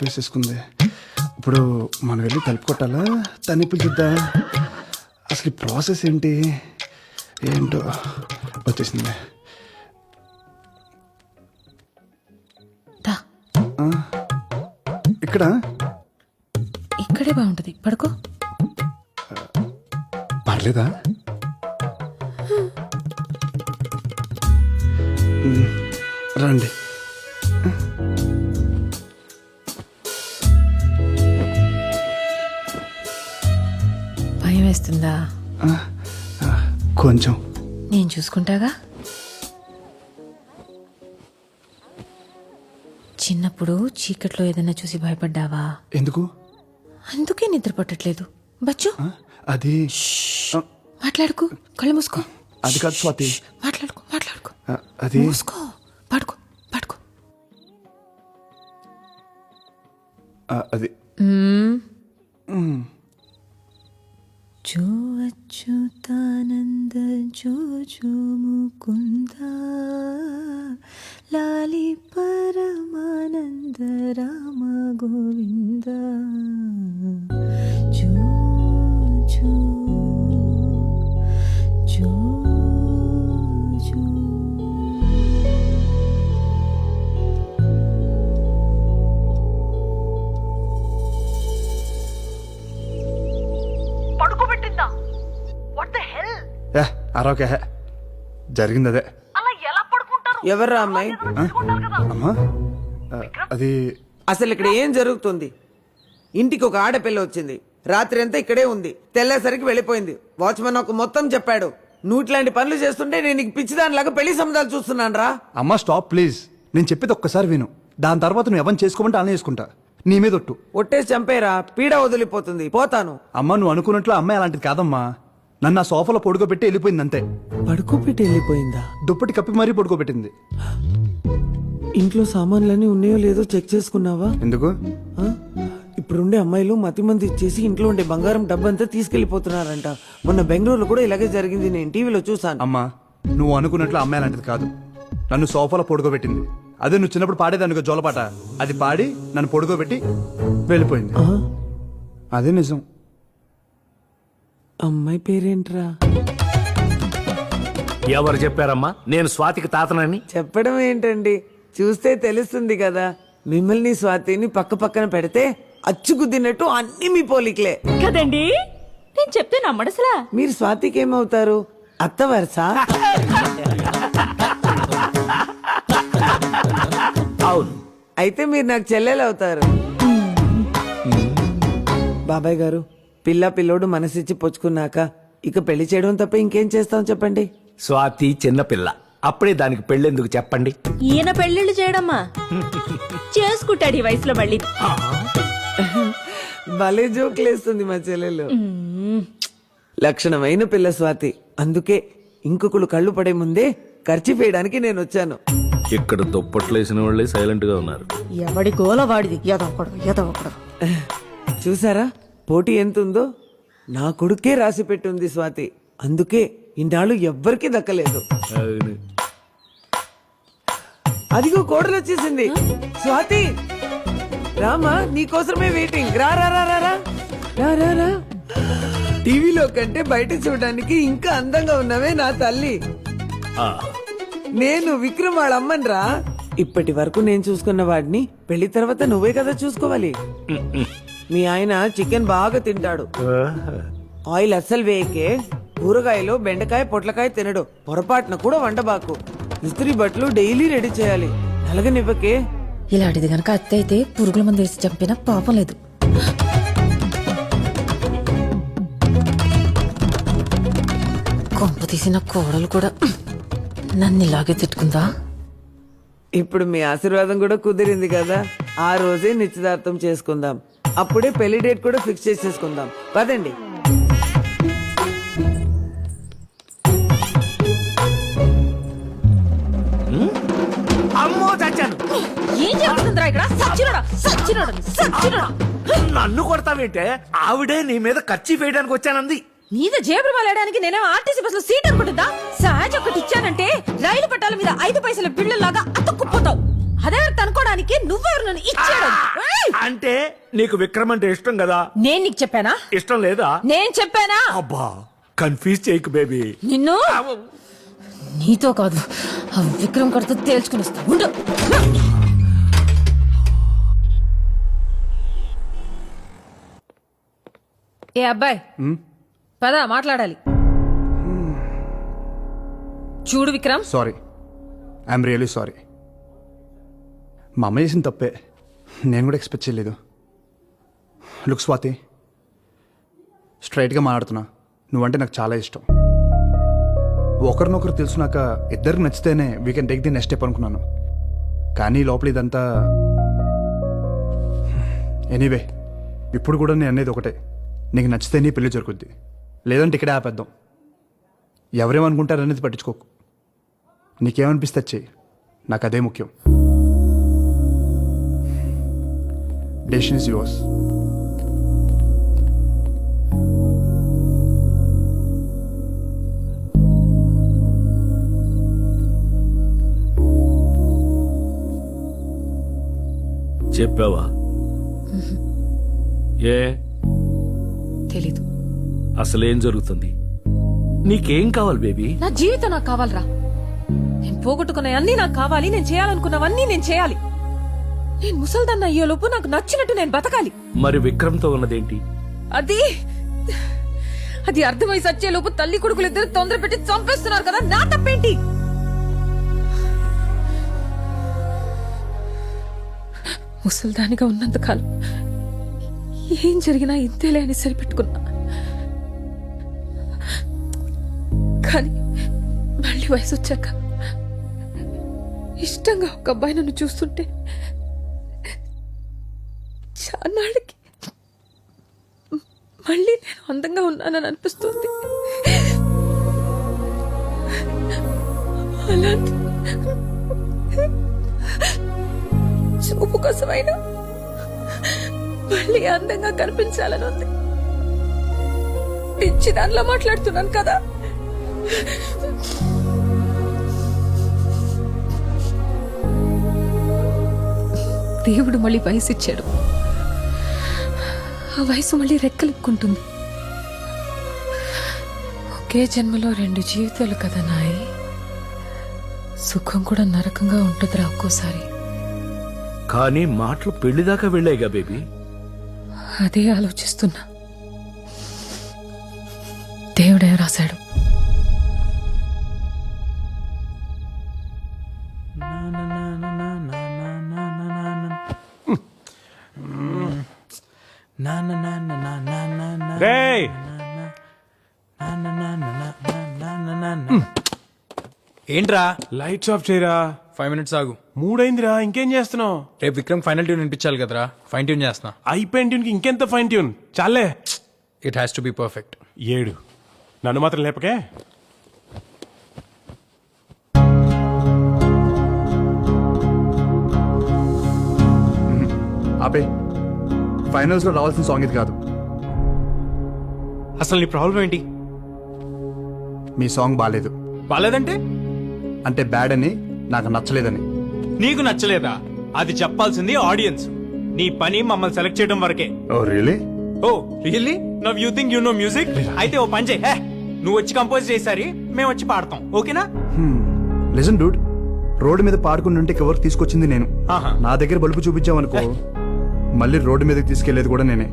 వేసేసుకుంది. ఇప్పుడు మనం వెళ్ళి తలుపు కొట్టాలా, తన్ని పిలిచిద్దా? అసలు ఈ ప్రాసెస్ ఏంటి ఏంటో. వచ్చేసింది. ఇక్కడ ఇక్కడే బాగుంటది, పడుకో. పర్లేదా? రండి. భయం వేస్తుందా? కొంచెం. నేను చూసుకుంటాగా. చిన్నప్పుడు చీకట్లో ఏదైనా చూసి భయపడ్డావా? ఎందుకు? అందుకే నిద్ర పట్టట్లేదు. బచ్చు, అది మాట్లాడుకో. కళ్ళు మూసుకో. అది కాదు స్వాతి. మాట్లాడుకో మాట్లాడుకో. అది మూసుకో. పడుకో పడుకో. అది జో అచ్యుతానంద జో జో ముకుంద లాలి పరమానంద రామ గోవింద జో జో జో జో. పడుకోబెట్టిందా? What the hell? అరవకే. జరిగింది అదే. అలా ఎలా పడుకుంటారు? ఎవర్రా అమ్మాయి? అమ్మా అది అసలు ఇక్కడ ఏం జరుగుతుంది? ఇంటికి ఒక ఆడపిల్ల వచ్చింది, రాత్రి అంతా ఇక్కడే ఉంది, తెల్లేసరికి వెళ్ళిపోయింది. వాచ్మెన్ నాకు మొత్తం చెప్పాడు. నువ్వు ఇట్లాంటి పనులు చేస్తుంటే నేను నీకు పిచ్చిదానిలాగా పెళ్లి సంబంధాలు చూస్తున్నాను రా. అమ్మా స్టాప్ ప్లీజ్. నేను చెప్పేది ఒక్కసారి విను. దాని తర్వాత నువ్వు ఎవరిని చేసుకోమంటే అలా చేసుకుంటా. నీ మీద ఒట్టు. ఒట్టేసి చంపేరా, పీడ వదిలిపోతుంది, పోతాను. అమ్మ నువ్వు అనుకున్నట్లు అమ్మాయి అలాంటిది కాదమ్మా. నన్ను ఆ సోఫాలో పడుకోబెట్టి వెళ్ళిపోయింది అంతే. పడుకోబెట్టి వెళ్ళిపోయిందా? దుప్పటి కప్పి మరీ పడుకోబెట్టింది. ఇంట్లో సామాన్లన్నీ ఉన్నాయో లేదో చెక్ చేసుకున్నావా? ఎందుకు? ఆ? ఇప్పుడుండే అమ్మాయిలు మతి మంది ఇచ్చేసి ఇంట్లో ఉండే బంగారం డబ్బంతా తీసుకెళ్లిపోతున్నారంట. మొన్న బెంగళూరులో కూడా ఇలాగే జరిగింది, నేను టీవీలో చూసాను. అమ్మా నువ్వు అనుకున్నట్లు అమ్మాయి అలాంటిది కాదు. నన్ను సోఫాలో పడుకోబెట్టింది. అదే నువ్వు చిన్నప్పుడు పాడేదానికి జోలపాట, అది పాడి నన్ను పడుకోబెట్టి వెళ్ళిపోయింది. అదే నిజం. అమ్మాయి పేరేంట్రా? ఎవరు చెప్పారమ్మా నేను స్వాతికి తాతనని? చెప్పడం ఏంటండి, చూస్తే తెలుస్తుంది కదా. మిమ్మల్ని స్వాతిని పక్క పక్కన పెడితే అచ్చుకుద్దినట్టు అన్ని మీ పోలికలే కదండి. నేను చెప్తే నమ్మడసలా. మీరు స్వాతికి ఏమవుతారు? అత్త వరుస? అవును. అయితే మీరు నాకు చెల్లెలు అవుతారు. బాబాయ్ గారు, పిల్ల పిల్లోడు మనసిచ్చి పుచ్చుకున్నాక ఇక పెళ్లి చేయడం తప్ప ఇంకేం చేస్తాం చెప్పండి. స్వాతి చిన్నపిల్ల, అప్పుడే దానికి పెళ్ళెందుకు చెప్పండి? ఈయన పెళ్లిళ్ళు చేయడమ్మా చేసుకుంటాడు ఈ వయసులో మళ్ళీ. భలే జోకులేస్తుంది మా చెల్లెలు. లక్షణమైన పిల్ల స్వాతి. అందుకే ఇంకొకళ్ళు కళ్ళు పడే ముందే ఖర్చు వేయడానికి నేను వచ్చాను. ఇక్కడ దుప్పట్లు వేసిన వాళ్ళే సైలెంట్ గా ఉన్నారు. ఎవడి గోల వాడిది. ఎదవకూడదు. చూసారా పోటీ ఎంతుందో? నా కొడుకే రాసి పెట్టుంది స్వాతి. అందుకే ఇన్నాళ్ళు ఎవ్వరికీ దక్కలేదు. అదిగో కోడలు వచ్చేసింది. స్వాతి రామా, నీకోసమే వెయిటింగ్. రా రా రా రా రా రా రా. టీవీలో కంటే బయట చూడడానికి ఇంకా అందంగా ఉన్నావే నా తల్లి. నేను విక్రమ్ వాళ్ళ అమ్మని రా. ఇప్పటి వరకు నేను చూసుకున్న వాడిని పెళ్లి తర్వాత నువ్వే కదా చూసుకోవాలి. మీ ఆయన చికెన్ బాగా తింటాడు. ఆయిల్ అస్సలు వేయకే. కూరగాయలు బెండకాయ పొట్లకాయ తినడు. పొరపాటున కూడా వండబాకు. ఇస్త్రీ బట్టలు డైలీ రెడీ చేయాలి. నలగనివ్వకే. ఇలాంటిది గనక అత్త అయితే పురుగుల మందు వేసి చంపినా పాపం లేదు. కొంప తీసిన కోడలు కూడా నన్ను ఇలాగే తిట్టుకుందా? ఇప్పుడు మీ ఆశీర్వాదం కూడా కుదిరింది కదా. ఆ రోజే నిశ్చితార్థం చేసుకుందాం. అప్పుడే పెళ్లి డేట్ కూడా ఫిక్స్ చేసేసుకుందాం. పదండి. అమ్మో చచ్చాను. ఏం జరుగుతుందిరా ఇక్కడ? సచ్చినోడా. నన్ను కొడతావేంటే? ఆవిడే నీ మీద కచ్చి వేయడానికి వచ్చానంది. మీద జేబులు వాలడానికి నేనే ఆర్టీసీ బస్ లో సీట్ అనుకుంటుందా? సహజ ఒకటి ఇచ్చానంటే రైలు పట్టాల మీద 5 పైసల బిళ్ళలాగా అతుక్కుపోతావు. అదే అనుకోవడానికి నువ్వెవరు నన్ను ఇచ్చాడు ఏయ్! అంటే నీకు విక్రమ్ అంటే ఇష్టం కదా? నేను నీకు చెప్పానా? ఇష్టం లేదా? నేను చెప్పానా? అబ్బా కన్ఫ్యూజ్ చేయకు బేబీ. నిన్ను నీతో కాదు ఆ విక్రమ్ కడితో తేల్చుకుని వస్తా ఉండు. ఏ అబ్బాయి పద మాట్లాడాలి. చూడు Vikram, sorry, I'm really sorry. మా అమ్మ చేసిన తప్పే, నేను కూడా ఎక్స్పెక్ట్ చేయలేదు. లుక్ స్వాతి, స్ట్రైట్గా మాట్లాడుతున్నా, నువ్వంటే నాకు చాలా ఇష్టం. ఒకరినొకరు తెలుసునాక ఇద్దరికి నచ్చితేనే we can take the next step అనుకున్నాను. కానీ లోపల ఇదంతా ఎనీవే. ఇప్పుడు కూడా నేను అనేది ఒకటే, నీకు నచ్చితే నీ పెళ్లి జరుగుద్ది, లేదంటే ఇక్కడే ఆపేద్దాం. ఎవరేమనుకుంటారనేది పట్టించుకోకు, నీకేమనిపిస్తే చెయ్యి, నాకు అదే ముఖ్యం. Decision is yours. చెప్పావా? ఏ తెలీదు. అసలేం జరుగుతుంది? నీకేం కావాలి బేబీ? నా జీవితం నాకు కావాలరా. నేను పోగొట్టుకున్నవన్నీ నాకు కావాలి. నేను చేయాలనుకున్నవన్నీ నేను చేయాలి. నేను ముసల్దాన్న అయ్యేలోపు నాకు నచ్చినట్టు నేను బతకాలి. మరి విక్రమ్తో ఉన్నదేంటి? అది అది అర్థమై సచ్చేలోపు తల్లి కొడుకులు ఇద్దరు తొందర పెట్టి చంపేస్తున్నారు కదా, నా తప్పేంటి? ముసల్దానిగా ఉన్నంతకాలం ఏం జరిగినా ఇంతేలే అని సరిపెట్టుకున్నా. కానీ మళ్ళీ వయసు వచ్చాక ఇష్టంగా ఒక అబ్బాయి నన్ను చూస్తుంటే చాన్నాళ్ళకి మళ్ళీ నేను అందంగా ఉన్నానని అనిపిస్తుంది. అలాంటి చూపు కోసమైనా మళ్ళీ అందంగా కనిపించాలని ఉంది. పిచ్చి దానిలో మాట్లాడుతున్నాను కదా. దేవుడు మళ్ళీ వయసు ఇచ్చాడు. ఆ వయసు మళ్ళీ రెక్కలెక్కుంటుంది. ఒకే జన్మలో 2 జీవితాలు కదా నాయి. సుఖం కూడా నరకంగా ఉంటుందిరా ఒక్కోసారి. కానీ మాటలు పెళ్లిదాకా వెళ్ళాయిగా బేబీ. అదే ఆలోచిస్తున్నా. దేవుడే రాశాడు. రేయ్! ఏంట్రా లైట్స్ ఆఫ్ చేయరా. 5 minutes ఆగు. 3 అయిందిరా, ఇంకేం చేస్తున్నావు? రేపు విక్రమ్ ఫైనల్ ట్యూన్ వినిపించాలి కదరా, ఫైన్ ట్యూన్ చేస్తున్నా. అయిపోయిన ట్యూన్కి ఇంకెంత ఫైన్ ట్యూన్ చాలే. It has to be perfect. 7 నన్ను మాత్రం లేపకే. ఆపే, ఫైనల్స్లో రావాల్సిన సాంగ్ ఇది కాదు. అసలు నీ ప్రాబ్లం ఏంటి? మీ సాంగ్ బాగాలేదు. బాలేదంటే అంటే బ్యాడ్ అని, నాకు నచ్చలేదని. నీకు నచ్చలేదా? అది చెప్పాల్సింది ఆడియన్స్. నీ పని మమ్మల్ని సెలెక్ట్ చేయడం వరకే. Oh really? Oh really? Now you think you know music? అయితే ఓ పని చేయి, నువ్వు వచ్చి కంపోజ్ చేసారి మేము వచ్చి పాడతాం, ఓకేనా? లిజన్ డూడ్, రోడ్డు మీద పాడుకుంటుంటే కవర్ తీసుకొచ్చింది నేను. ఆహా. నా దగ్గర బలుపు చూపించావనుకో, మళ్ళీ రోడ్డు మీదకి తీసుకెళ్లేది కూడా నేనే.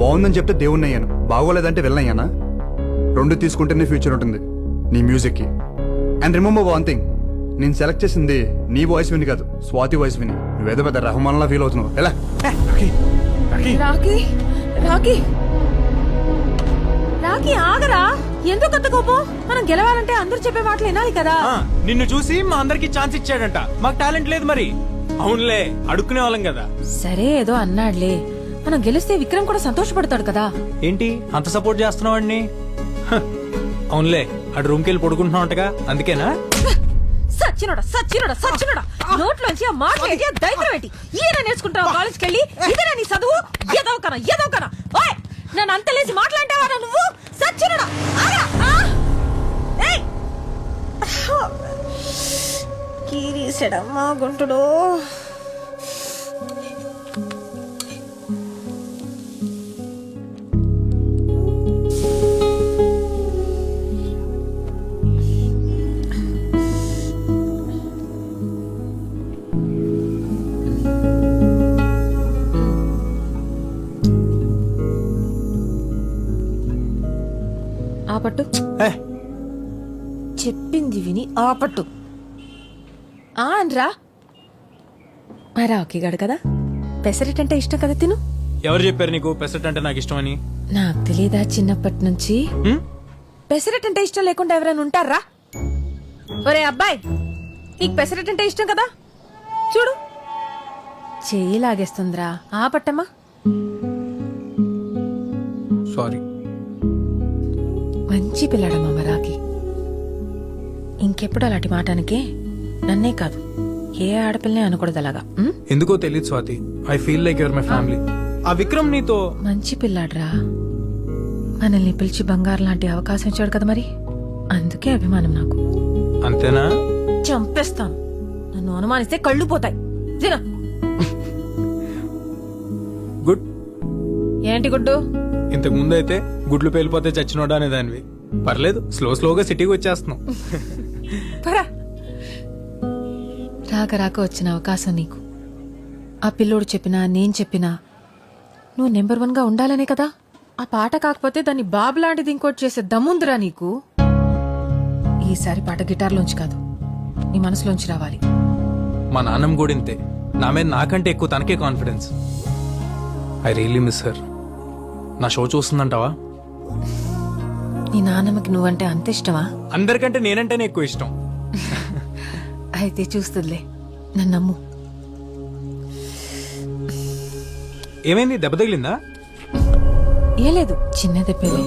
బాగుందని చెప్తే దేవుణ్ణి అయ్యాను, బాగోలేదంటే వెళ్ళనయ్యానా? 2 తీసుకుంటేనే ఫ్యూచర్ ఉంటుంది నీ మ్యూజిక్కి. అండ్ రిమెంబర్ వన్ థింగ్, నేను సెలెక్ట్ చేసింది నీ వాయిస్ విని కాదు, స్వాతి వాయిస్ విని. నువ్వేదో పెద్ద రెహమాన్లా ఫీల్ అవుతున్నావు. ఎలా? రాకీ రాకీ రాకీ ఆగరా. ఎందుకు అంత కోపం? మనం గెలవాలంటే అందరూ చెప్పే మాటలు వినాలి కదా. నిన్ను చూసి మా అందరికి ఛాన్స్ ఇచ్చాడంట, మాకు టాలెంట్ లేదు మరి. అవునులే, అడుక్కునే వాళ్ళం కదా. సరే ఏదో అన్నాడులే, మనం గెలిస్తే విక్రమ్ కూడా సంతోషపడతాడు కదా. ఏంటి అంత సపోర్ట్ చేస్తున్నావు వాడిని? అవునులే, అటు రూమ్కి వెళ్ళి పడుకుంటున్నావుంటగా, అందుకేనా? సచ్చినోడా సచ్చినోడా సచ్చినోడా, నోట్లోంచి ఆ మాట ఏంటి, ఆ దైత్యం ఏంటి? ఈయన నేర్చుకుంటావు కాలేజ్కి వెళ్ళి? ఇదేనా నీ చదువు? ఏదోకనా ఓయ్, నన్ను అంత లేచి మాట్లాంటావా నువ్వు? సచ్చినోడా ఆరా. ఏయ్! కీరి తీసాడమ్మా గుంటుడు. ఆపట్టు, ఏ చెప్పింది విని ఆపట్టు. అనరా మా రాకీగాడు కదా, పెసరెట్ అంటే ఇష్టం కదా, తిను. ఎవరు చెప్పారు నీకు పెసరట్ అంటే నాకు ఇష్టమని? నాకు తెలీదా చిన్నప్పటి నుంచి హ్మ్? పెసరెట్ అంటే ఇష్టం లేకుండా ఎవరైనా ఉంటారా? ఒరే అబ్బాయి, నీకు పెసరెట్ అంటే ఇష్టం కదా, చూడు చెయ్యి లాగేస్తుందిరా. ఆపట్టమ్మా. సారీ. మంచి పిల్లాడమ్మా మరాకి. ఇంకెప్పుడు అలాంటి మాటానికే నన్నే కాదు ఏ ఆడపిల్లనే అనకూడదు అలాగా. ఉం? ఎందుకో తెలియదు Swathi, I feel like your my family. ఆ విక్రమ్ నీతో మంచి పిల్లాడ్రా, మనల్ని పిలిచి బంగారు లాంటి అవకాశం ఇచ్చాడు కదా, మరి అందుకే అభిమానం నాకు. అంతేనా? చంపేస్తాను, నన్ను అనుమానిస్తే కళ్ళు పోతాయి. తిన. గుడ్. ఏంటి గుడ్డు? ఇంతకు ముందు అయితే గుడ్లు పేలిపోతే చచ్చినోడా అనేదానివి. పర్లేదు, స్లోగా సిటీకి వచ్చేస్తున్నాం. పరా. రాక రాక వచ్చిన అవకాశం నీకు. ఆ పిల్లోడు చెప్పినా నేను చెప్పినా నువ్వు నెంబర్ 1 గా ఉండాలనే కదా. ఆ పాట కాకపోతే దాన్ని బాబు లాంటిది ఇంకోటి చేసే దమ్ముందిరా నీకు. ఈసారి పాట గిటార్లోంచి కాదు, నీ మనసులోంచి రావాలి. మా నాన్నమ్మ కూడా ఇంతే, నా మీద నాకంటే ఎక్కువ తనకే confidence. I really miss her. నా షో చూస్తుందంటావా? నీ నాన్నమ్మకి నువ్వంటే అంత ఇష్టమా? అందరికంటే నేనంటేనే ఎక్కువ ఇష్టం. అయితే చూస్తుందిలే, నన్ను నమ్ము. ఏమైంది, దెబ్బ తగిలిందా? ఏ లేదు, చిన్న దెబ్బలే.